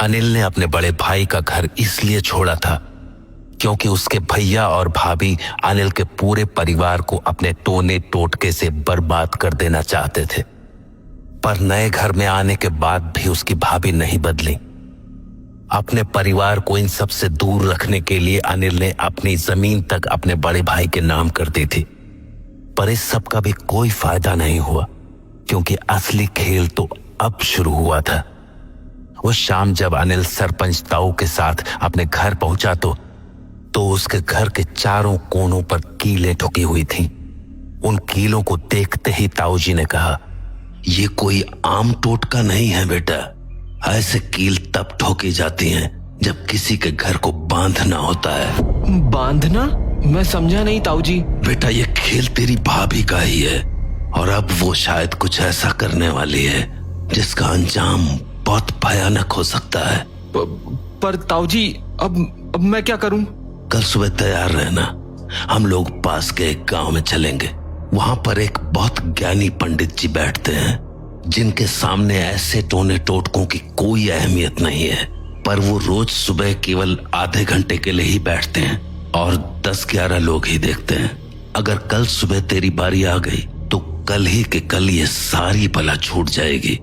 अनिल ने अपने बड़े भाई का घर इसलिए छोड़ा था क्योंकि उसके भैया और भाभी अनिल के पूरे परिवार को अपने टोने टोटके से बर्बाद कर देना चाहते थे। पर नए घर में आने के बाद भी उसकी भाभी नहीं बदली। अपने परिवार को इन सब से दूर रखने के लिए अनिल ने अपनी जमीन तक अपने बड़े भाई के नाम कर दी थी। पर इस सब का भी कोई फायदा नहीं हुआ क्योंकि असली खेल तो अब शुरू हुआ था। वो शाम जब अनिल सरपंच ताऊ के साथ अपने घर पहुंचा तो उसके घर के चारों कोनों पर कीलें ठुकी हुई थीं। उन कीलों को देखते ही ताऊ जी ने कहा, ये कोई आम टोटका नहीं है बेटा। ऐसे कील तब ठोकी जाती हैं जब किसी के घर को बांधना होता है। बांधना? मैं समझा नहीं ताऊ जी। बेटा ये खेल तेरी भाभी का ही है और अब वो शायद कुछ ऐसा करने वाली है जिसका अंजाम बहुत भयानक हो सकता है। पर ताऊ जी अब मैं क्या करूं? कल सुबह तैयार रहना। हम लोग पास के एक गांव में चलेंगे। वहां पर एक बहुत ज्ञानी पंडित जी बैठते हैं जिनके सामने ऐसे टोने टोटकों की कोई अहमियत नहीं है, पर वो रोज सुबह केवल आधे घंटे के लिए ही बैठते हैं और 10-11 लोग ही देखते हैं। अगर कल सुबह तेरी बारी आ गई तो कल ही के कल ये सारी बला छूट जाएगी।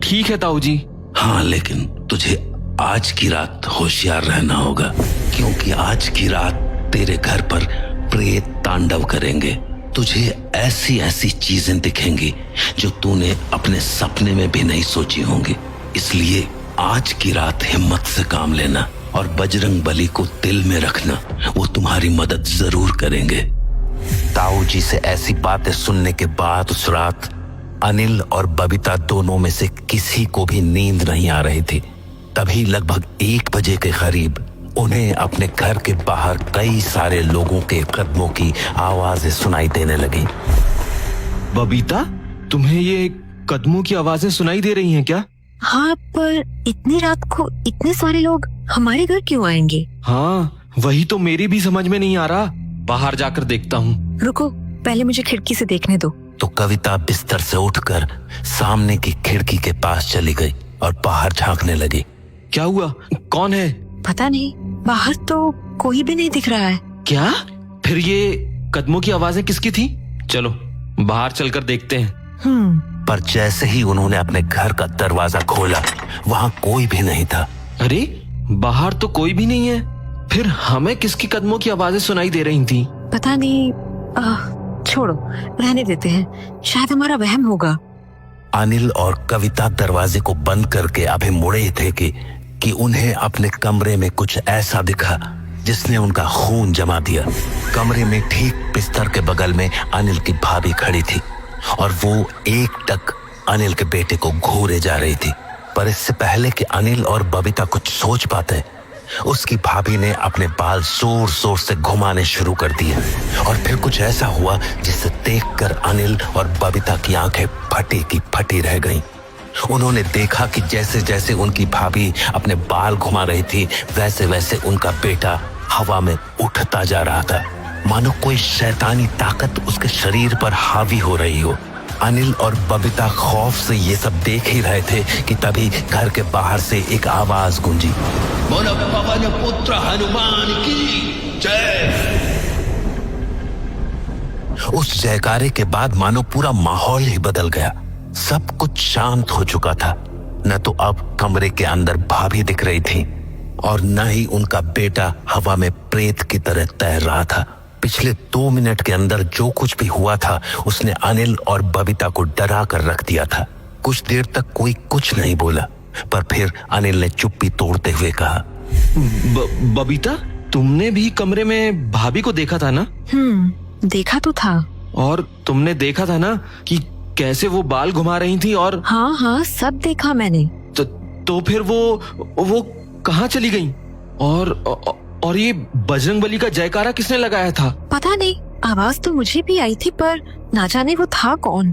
ठीक है ताऊ जी। हाँ, लेकिन तुझे आज की रात होशियार रहना होगा क्योंकि आज की रात तेरे घर पर प्रेत तांडव करेंगे। तुझे ऐसी ऐसी चीजें दिखेंगी जो तूने अपने सपने में भी नहीं सोची होंगी। इसलिए आज की रात हिम्मत से काम लेना और बजरंग बली को दिल में रखना, वो तुम्हारी मदद जरूर करेंगे। ताऊ जी से ऐसी बातें सुनने के बाद उस रात अनिल और बबीता दोनों में से किसी को भी नींद नहीं आ रही थी। तभी लगभग 1 बजे के करीब उन्हें अपने घर के बाहर कई सारे लोगों के कदमों की आवाजें सुनाई देने लगी। बबीता, तुम्हें ये कदमों की आवाजें सुनाई दे रही हैं क्या? हाँ, पर इतनी रात को इतने सारे लोग हमारे घर क्यों आएंगे? हाँ, वही तो मेरी भी समझ में नहीं आ रहा। बाहर जाकर देखता हूँ। रुको, पहले मुझे खिड़की से देखने दो। तो कविता बिस्तर से उठकर सामने की खिड़की के पास चली गई और बाहर झांकने लगी। क्या हुआ? कौन है? पता नहीं, बाहर तो कोई भी नहीं दिख रहा है। क्या? फिर ये कदमों की आवाजें किसकी थी? चलो बाहर चलकर देखते हैं। पर जैसे ही उन्होंने अपने घर का दरवाजा खोला, वहाँ कोई भी नहीं था। अरे, बाहर तो कोई भी नहीं है, फिर हमें किसकी कदमों की आवाजें सुनाई दे रही थी? पता नहीं, छोड़ो, रहने देते हैं, शायद हमारा वहम होगा। अनिल और कविता दरवाजे को बंद करके अभी मुड़े थे कि उन्हें अपने कमरे में कुछ ऐसा दिखा जिसने उनका खून जमा दिया। कमरे में ठीक बिस्तर के बगल में अनिल की भाभी खड़ी थी और वो एकटक अनिल के बेटे को घूरे जा रही थी। पर इससे पहले कि अनिल और बबीता कुछ सोच पाते, उसकी भाभी ने अपने बाल जोर जोर से घुमाने शुरू कर दिए और फिर कुछ ऐसा हुआ जिसे देखकर अनिल और बबीता की आंखें फटी की फटी रह गईं। उन्होंने देखा कि जैसे जैसे उनकी भाभी अपने बाल घुमा रही थी, वैसे वैसे उनका बेटा हवा में उठता जा रहा था, मानो कोई शैतानी ताकत उसके शरीर पर हावी हो रही हो। अनिल और बबीता खौफ से ये सब देख ही रहे थे कि तभी घर के बाहर से एक आवाज गूंजी, बोलो पवन पुत्र हनुमान की जय। उस जयकारे के बाद मानो पूरा माहौल ही बदल गया। सब कुछ शांत हो चुका था। न तो अब कमरे के अंदर भाभी दिख रही थी और न ही उनका बेटा हवा में प्रेत की तरह तैर रहा था। पिछले 2 मिनट के अंदर जो कुछ भी हुआ था उसने अनिल और बबीता को डरा कर रख दिया था। कुछ देर तक कोई कुछ नहीं बोला, पर फिर अनिल ने चुप्पी तोड़ते हुए कहा, बबीता, तुमने भी कमरे में भाभी को देखा था ना? देखा तो था। और तुमने देखा था ना कि कैसे वो बाल घुमा रही थी? और हाँ, सब देखा मैंने। तो फिर वो कहाँ चली गई? और ये बजरंगबली का जयकारा किसने लगाया था? पता नहीं, आवाज तो मुझे भी आई थी, पर ना जाने वो था कौन।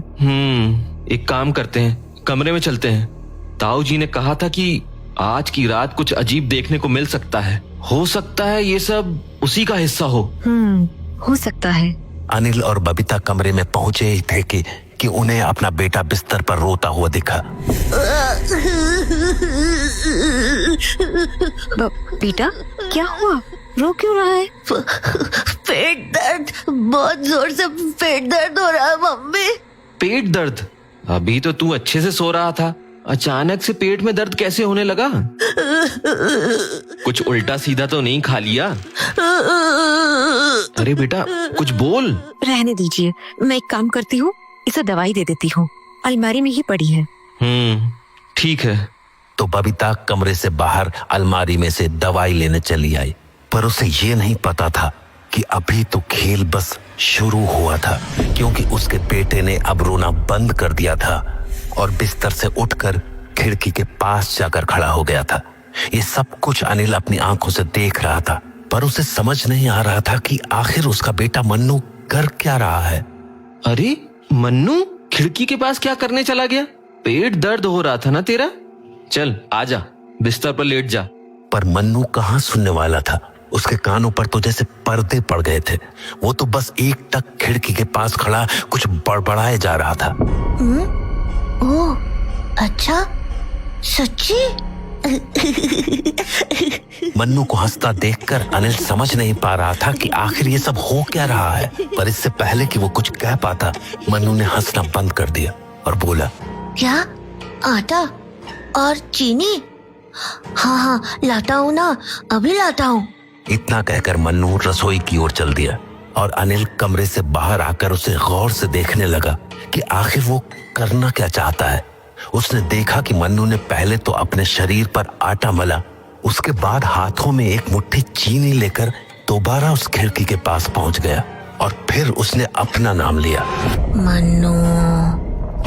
एक काम करते हैं, कमरे में चलते हैं। ताऊ जी ने कहा था कि आज की रात कुछ अजीब देखने को मिल सकता है। हो सकता है ये सब उसी का हिस्सा हो। हो सकता है। अनिल और बबीता कमरे में पहुंचे ही थे कि कि उन्हें अपना बेटा बिस्तर पर रोता हुआ दिखा। बेटा क्या हुआ, रो क्यों रहा है? पेट दर्द, बहुत जोर से पेट दर्द हो रहा है मम्मी। पेट दर्द? अभी तो तू अच्छे से सो रहा था, अचानक से पेट में दर्द कैसे होने लगा? कुछ उल्टा सीधा तो नहीं खा लिया? अरे बेटा कुछ बोल। रहने दीजिए, मैं एक काम करती हूँ, इसे दवाई दे देती हूँ, अलमारी में ही पड़ी है। ठीक है। तो बबीता कमरे से बाहर अलमारी में से दवाई लेने चली आई, पर उसे ये नहीं पता था कि अभी तो खेल बस शुरू हुआ था, क्योंकि उसके बेटे ने अब रोना बंद कर दिया था और बिस्तर से उठकर खिड़की के पास जाकर खड़ा हो गया था। ये सब कुछ अनिल अपनी आंखों से देख रहा था, पर उसे समझ नहीं आ रहा था कि आखिर उसका बेटा मन्नू कर क्या रहा है। अरे मन्नू खिड़की के पास क्या करने चला गया? पेट दर्द हो रहा था ना तेरा? चल आजा, बिस्तर पर लेट जा। पर मन्नू कहाँ सुनने वाला था, उसके कानों पर तो जैसे पर्दे पड़ गए थे। वो तो बस एकटक खिड़की के पास खड़ा कुछ बड़बड़ाए जा रहा था। ओह अच्छा, सच्ची? मन्नू को हंसता देखकर अनिल समझ नहीं पा रहा था कि आखिर ये सब हो क्या रहा है। पर इससे पहले कि वो कुछ कह पाता, मन्नू ने हंसना बंद कर दिया और बोला, क्या आटा और चीनी? हाँ लाता हूँ ना, अभी लाता हूँ। इतना कहकर मन्नू रसोई की ओर चल दिया और अनिल कमरे से बाहर आकर उसे गौर से देखने लगा कि आखिर वो करना क्या चाहता है। उसने देखा कि मन्नू ने पहले तो अपने शरीर पर आटा मला, उसके बाद हाथों में एक मुट्ठी चीनी लेकर दोबारा उस खिड़की के पास पहुंच गया और फिर उसने अपना नाम लिया, मन्नू,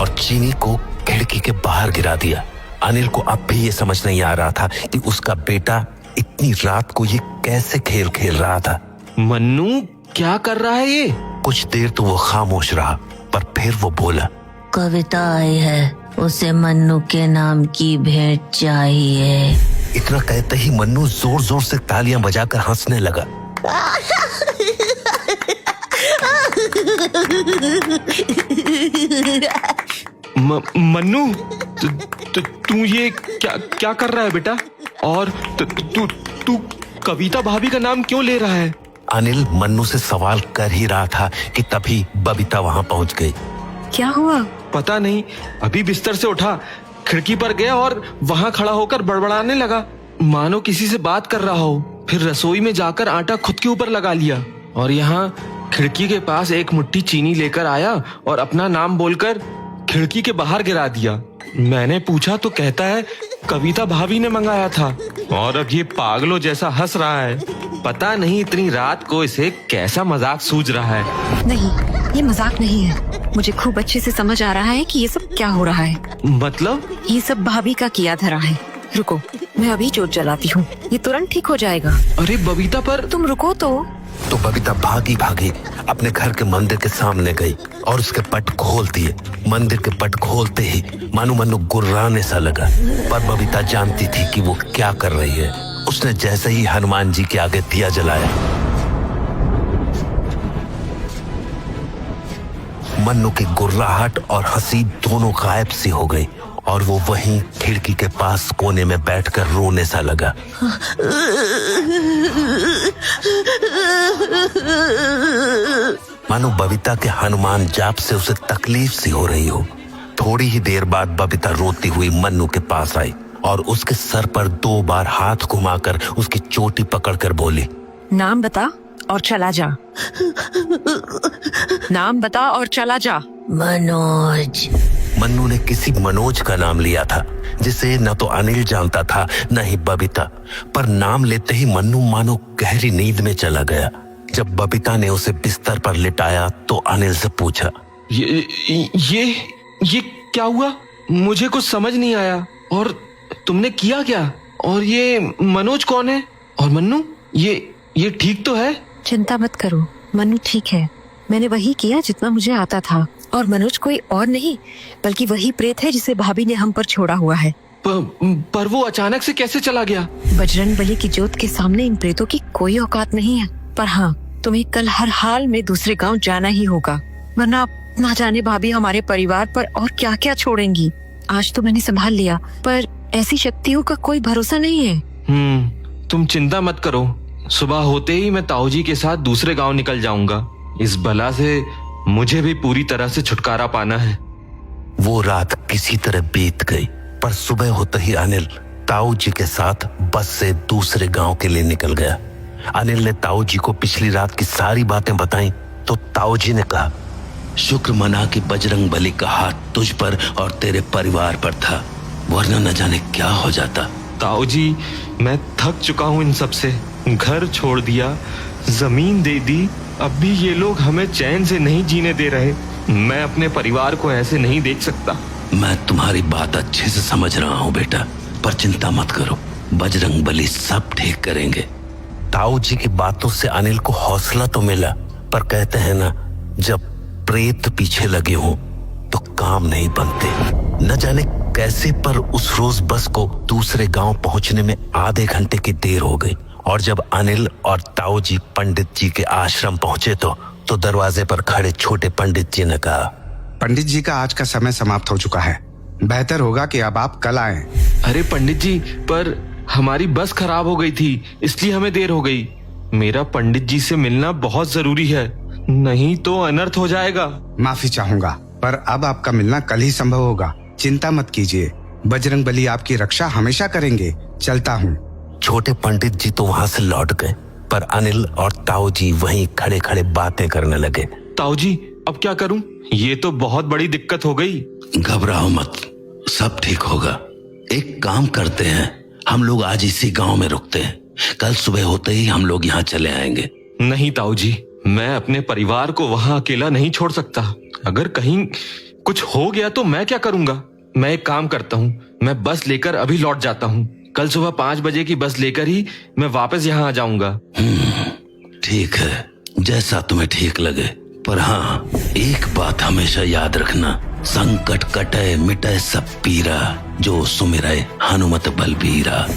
और चीनी को खिड़की के बाहर गिरा दिया। अनिल को अब भी ये समझ नहीं आ रहा था कि उसका बेटा इतनी रात को ये कैसे खेल खेल रहा था। मन्नू क्या कर रहा है ये? कुछ देर तो वो खामोश रहा, पर फिर वो बोला, कविता आई है, उसे मन्नू के नाम की भेंट चाहिए। इतना कहते ही मन्नू जोर जोर से तालियां बजाकर हंसने लगा। मन्नू तू ये क्या कर रहा है बेटा? और तू कविता भाभी का नाम क्यों ले रहा है? अनिल मन्नू से सवाल कर ही रहा था कि तभी बबीता वहां पहुंच गई। क्या हुआ? पता नहीं, अभी बिस्तर से उठा, खिड़की पर गया और वहां खड़ा होकर बड़बड़ाने लगा, मानो किसी से बात कर रहा हो। फिर रसोई में जाकर आटा खुद के ऊपर लगा लिया और यहाँ खिड़की के पास एक मुट्ठी चीनी लेकर आया और अपना नाम बोलकर खिड़की के बाहर गिरा दिया। मैंने पूछा तो कहता है कविता भाभी ने मंगाया था, और अब ये पागलों जैसा हंस रहा है। पता नहीं इतनी रात को इसे कैसा मजाक सूझ रहा है। नहीं, ये मजाक नहीं है, मुझे खूब अच्छे से समझ आ रहा है कि ये सब क्या हो रहा है। मतलब? ये सब भाभी का किया धरा है। रुको, मैं अभी जोत जलाती हूँ, ये तुरंत ठीक हो जाएगा। अरे बबीता, पर तुम रुको तो बबीता भागी भागी अपने घर के मंदिर के सामने गई और उसके पट खोल दिए। मंदिर के पट खोलते ही मन्नू गुर्राने सा लगा, पर बबीता जानती थी कि वो क्या कर रही है। उसने जैसे ही हनुमान जी के आगे दिया जलाया, मन्नू की गुर्राहट और हंसी दोनों गायब सी हो गई और वो वहीं खिड़की के पास कोने में बैठकर रोने सा लगा। मानो बबीता के हनुमान जाप से उसे तकलीफ सी हो रही हो। थोड़ी ही देर बाद बबीता रोती हुई मन्नू के पास आई और उसके सर पर 2 बार हाथ घुमाकर उसकी चोटी पकड़कर बोली, नाम बता और चला जा। नाम बता और चला जा। मनोज। मन्नू ने किसी मनोज का नाम लिया था जिसे न तो अनिल जानता था न ही बबीता, पर नाम लेते ही मन्नू मानो गहरी नींद में चला गया। जब बबीता ने उसे बिस्तर पर लिटाया तो अनिल से पूछा, ये क्या हुआ? मुझे कुछ समझ नहीं आया। और तुमने किया क्या? और ये मनोज कौन है? और मन्नू ये ठीक तो है? चिंता मत करो, मन्नू ठीक है। मैंने वही किया जितना मुझे आता था, और मनोज कोई और नहीं बल्कि वही प्रेत है जिसे भाभी ने हम पर छोड़ा हुआ है। पर वो अचानक से कैसे चला गया? बजरंग बली की जोत के सामने इन प्रेतों की कोई औकात नहीं है। पर हाँ, तुम्हें कल हर हाल में दूसरे गांव जाना ही होगा, वरना ना जाने भाभी हमारे परिवार पर और क्या क्या छोड़ेंगी। आज तो मैंने संभाल लिया, पर ऐसी शक्तियों का कोई भरोसा नहीं है। तुम चिंता मत करो। सुबह होते ही मैं ताऊ जी के साथ दूसरे गांव निकल जाऊंगा। इस बला से मुझे भी पूरी तरह से छुटकारा पाना है। वो रात किसी तरह बीत गई, पर सुबह होते ही अनिल ताऊ जी के साथ बस से दूसरे गांव के लिए निकल गया। अनिल ने ताऊ जी को पिछली रात की सारी बातें बताई तो ताऊ जी ने कहा, शुक्र मना कि बजरंग बली का हाथ तुझ पर और तेरे परिवार पर था, वरना न जाने क्या हो जाता। ताऊ जी, मैं थक चुका हूँ इन सब से। घर छोड़ दिया, जमीन दे दी, अब भी ये लोग हमें चैन से नहीं जीने दे रहे। मैं अपने परिवार को ऐसे नहीं देख सकता। मैं तुम्हारी बात अच्छे से समझ रहा हूँ बेटा, पर चिंता मत करो, बजरंग बली सब ठीक करेंगे। ताऊ जी की बातों से अनिल को हौसला तो मिला, पर कहते हैं ना, जब प्रेत पीछे लगे हों तो काम नहीं बनते। न जाने कैसे पर उस रोज बस को दूसरे गांव पहुंचने में आधे घंटे की देर हो गई, और जब अनिल और ताऊ जी पंडित जी के आश्रम पहुंचे तो दरवाजे पर खड़े छोटे पंडित जी ने कहा, पंडित जी का आज का समय समाप्त हो चुका है, बेहतर होगा कि अब आप कल आएं। अरे पंडित जी, पर हमारी बस खराब हो गई थी, इसलिए हमें देर हो गई। मेरा पंडित जी से मिलना बहुत जरूरी है, नहीं तो अनर्थ हो जाएगा। माफी चाहूंगा, पर अब आपका मिलना कल ही संभव होगा। चिंता मत कीजिए, बजरंग बली आपकी रक्षा हमेशा करेंगे। चलता हूँ। छोटे पंडित जी तो वहां से लौट गए, पर अनिल और ताऊ जी वहीं खड़े खड़े बातें करने लगे। ताऊ जी, अब क्या करूं? ये तो बहुत बड़ी दिक्कत हो गई। घबराओ मत, सब ठीक होगा। एक काम करते हैं, हम लोग आज इसी गांव में रुकते हैं, कल सुबह होते ही हम लोग यहाँ चले आएंगे। नहीं ताऊ जी, मैं अपने परिवार को वहां अकेला नहीं छोड़ सकता। अगर कहीं कुछ हो गया तो मैं क्या करूंगा? मैं एक काम करता हूँ, मैं बस लेकर अभी लौट जाता हूँ। कल सुबह 5 बजे की बस लेकर ही मैं वापस यहाँ आ जाऊंगा। ठीक है, जैसा तुम्हें ठीक लगे, पर हाँ, एक बात हमेशा याद रखना, संकट कटे मिटे सब पीरा, जो सुमिरै हनुमत बलबीरा।